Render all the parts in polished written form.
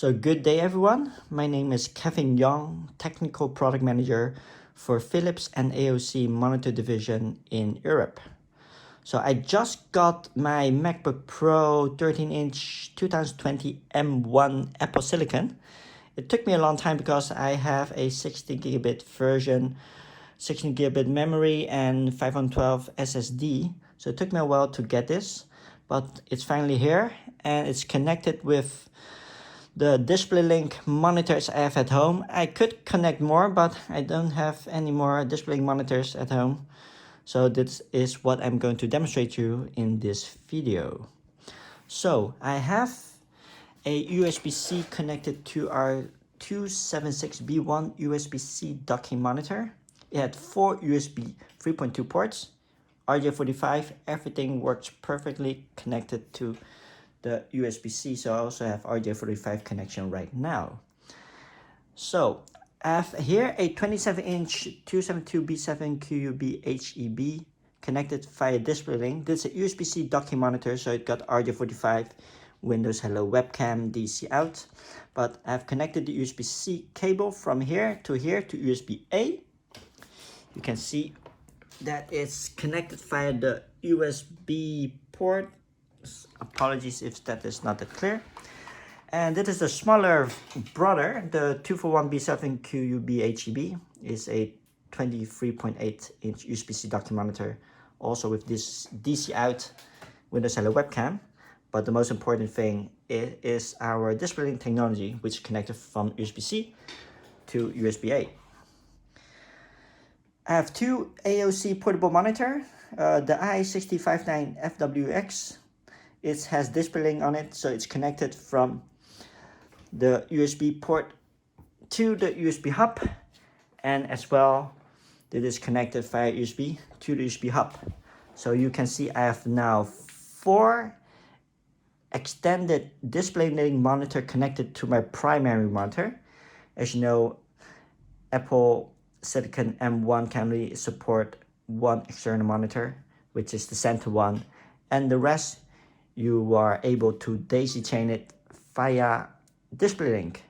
So good day everyone, my name is Kevin Young, Technical Product Manager for Philips and AOC Monitor Division in Europe. So I just got my MacBook Pro 13-inch 2020 M1 Apple Silicon. It took me a long time because I have a 60 gigabit version, 16 gigabit memory and 512 SSD. So it took me a while to get this, but it's finally here and it's connected with the Displaylink monitors I have at home. I could connect more, but I don't have any more Displaylink monitors at home. So this is what I'm going to demonstrate to you in this video. So I have a USB-C connected to our 276B1 USB-C docking monitor. It had 4 USB 3.2 ports, RJ45, everything works perfectly connected to the USB-C, so I also have RJ45 connection right now. So I have here a 27-inch 272B7 QUB HEB connected via Displaylink. This is a USB-C docking monitor, so it got RJ45, Windows Hello webcam, DC out. But I've connected the USB-C cable from here to USB-A. You can see that it's connected via the USB port. Apologies if that is not that clear. And this is the smaller brother, the 241B7 QUB HEB is a 23.8-inch USB-C docking monitor, also with this DC out Windows Hello webcam. But the most important thing is our Displaylink technology, which is connected from USB-C to USB-A. I have two AOC portable monitor, the I1659FWUX. It has Displaylink on it, so it's connected from the USB port to the USB hub, and as well it is connected via USB to the USB hub. So you can see I have now 4 extended Displaylink monitor connected to my primary monitor. As you know, Apple Silicon M1 can only support 1 external monitor, which is the center one, and the rest you are able to daisy chain it via Displaylink.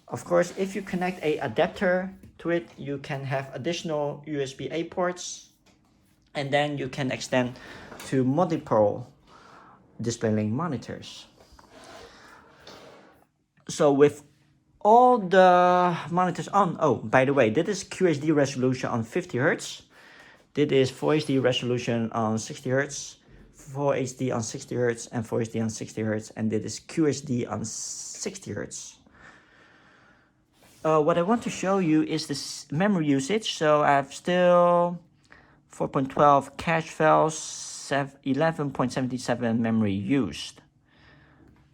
Of course, if you connect a adapter to it, you can have additional USB-A ports, and then you can extend to multiple Displaylink monitors. So with all the monitors on, oh, by the way, this is QHD resolution on 50 Hz. This is Full HD resolution on 60 Hz. 4 HD on 60 Hz and 4 HD on 60 Hz, and this is QHD on 60 Hz. What I want to show you is this memory usage. So I have still 4.12 cache files, 11.77 memory used.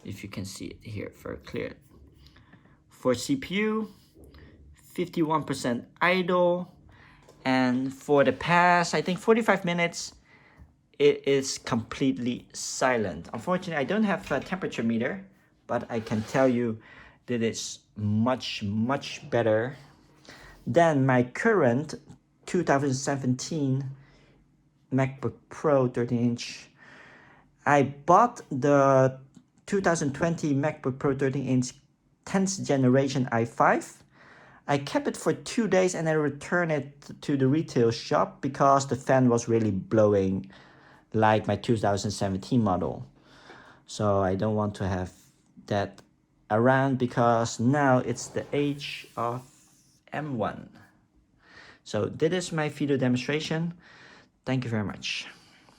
If you can see it here very clear. For CPU, 51% idle, and for the past, I think 45 minutes, it is completely silent. Unfortunately, I don't have a temperature meter, but I can tell you that it's much better than my current 2017 MacBook Pro 13-inch. I bought the 2020 MacBook Pro 13-inch 10th generation i5. I kept it for 2 days and I returned it to the retail shop because the fan was really blowing like my 2017 model. So I don't want to have that around because now it's the age of M1. So this is my video demonstration. Thank you very much.